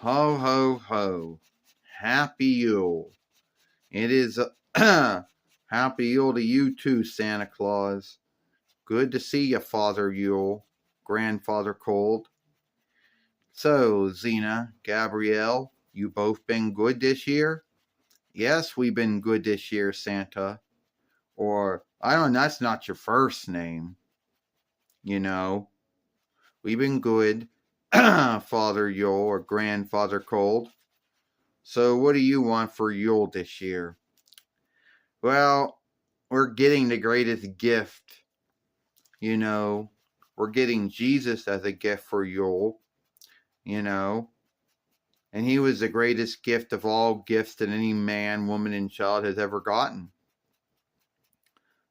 Ho, ho, ho. Happy Yule. It is Happy Yule to you too, Santa Claus. Good to see you, Father Yule, Grandfather Cold. So, Xena, Gabrielle, you both been good this year? Yes, we've been good this year, Santa. Or, I don't know, that's not your first name. You know, we've been good, Father Yule or Grandfather Cold. So, what do you want for Yule this year? Well, we're getting the greatest gift. You know, we're getting Jesus as a gift for Yule, you know, and he was the greatest gift of all gifts that any man, woman, and child has ever gotten.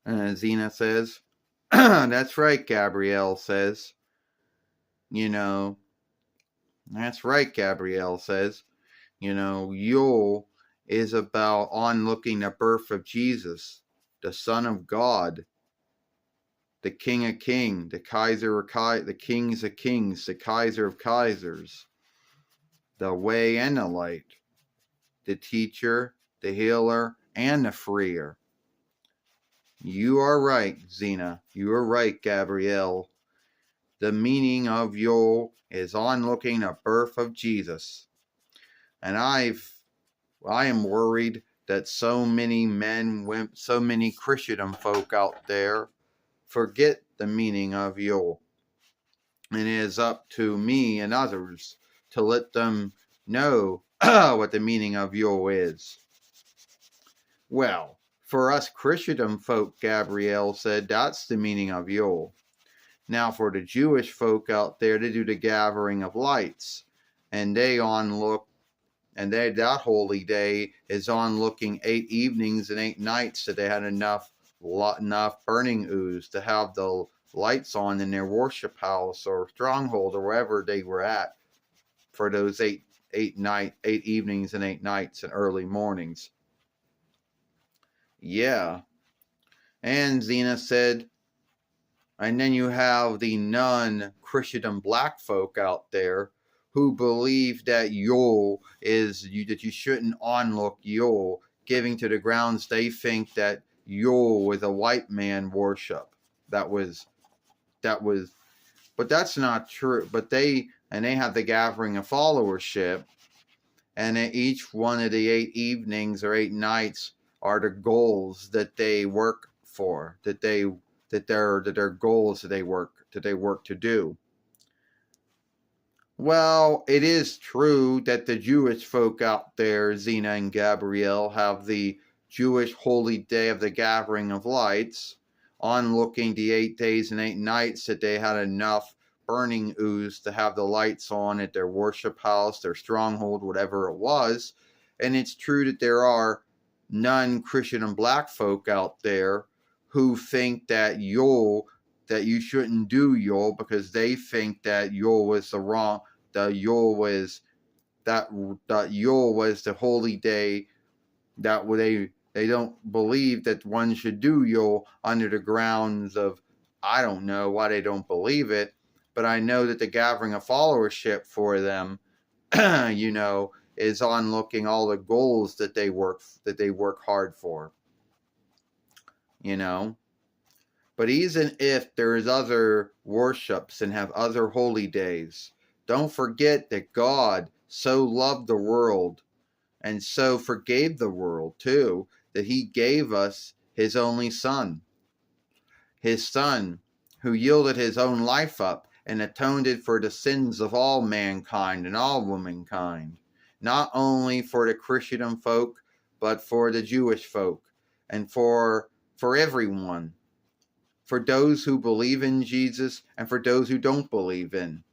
Xena says, that's right, Gabrielle says, you know, that's right, Gabrielle says, Yule is about onlooking the birth of Jesus, the Son of God, the King of Kings, the Kaiser of the Kings of Kings, the Kaiser of Kaisers, the way and the light, the teacher, the healer, and the freer. You are right, Xena. You are right, Gabrielle. The meaning of Yule is onlooking the birth of Jesus. And I am worried that so many men, so many Christendom folk out there forget the meaning of Yule. And it is up to me and others to let them know what the meaning of Yule is. Well, for us Christendom folk, Gabrielle said, that's the meaning of Yule. Now for the Jewish folk out there, they do the gathering of lights. And that holy day is on looking 8 evenings and 8 nights that they had enough burning ooze to have the lights on in their worship house or stronghold or wherever they were at for those 8 evenings and 8 nights and early mornings. Yeah. And Xena said, and then you have the non-Christendom black folk out there who believe that Yule that you shouldn't onlook Yule, giving to the grounds they think that Yule was a white man worship. That was, but that's not true. But they have the gathering of followership, and each one of the 8 evenings or 8 nights are the goals that they work for, that their goals that they work to do. Well, it is true that the Jewish folk out there, Xena and Gabrielle, have the Jewish holy day of the gathering of lights, onlooking the 8 days and 8 nights that they had enough burning ooze to have the lights on at their worship house, their stronghold, whatever it was. And it's true that there are non-Christian and black folk out there who think that you shouldn't do Yule because they think that Yule was Yule was the holy day that they don't believe that one should do Yule under the grounds of, I don't know why they don't believe it, but I know that the gathering of followership for them, is on looking all the goals that they work hard for. But even if there is other worships and have other holy days, don't forget that God so loved the world and so forgave the world too, that he gave us his only son. His son who yielded his own life up and atoned for the sins of all mankind and all womankind, not only for the Christian folk, but for the Jewish folk and for everyone. For those who believe in Jesus and for those who don't believe in.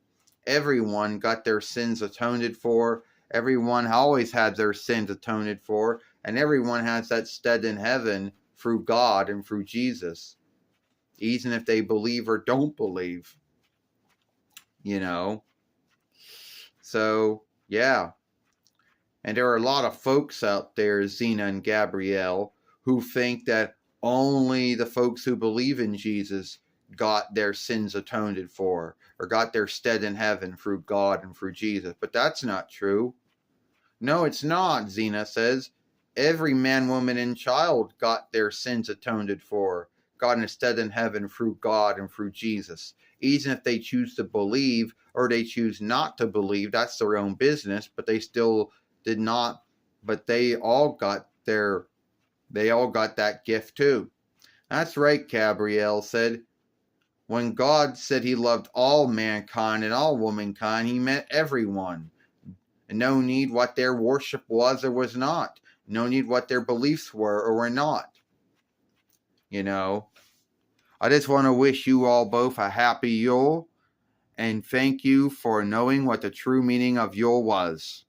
Everyone got their sins atoned for. Everyone always had their sins atoned for. And everyone has that stead in heaven through God and through Jesus. Even if they believe or don't believe. So, yeah. And there are a lot of folks out there, Xena and Gabrielle, who think that only the folks who believe in Jesus got their sins atoned for, or got their stead in heaven through God and through Jesus. But that's not true. No, it's not, Xena says. Every man, woman, and child got their sins atoned for, got a stead in heaven through God and through Jesus. Even if they choose to believe or they choose not to believe, that's their own business, but they still did not, but they all got that gift too. That's right, Gabrielle said. When God said he loved all mankind and all womankind, he meant everyone. And no need what their worship was or was not. No need what their beliefs were or were not. You know, I just want to wish you all both a happy Yule and thank you for knowing what the true meaning of Yule was.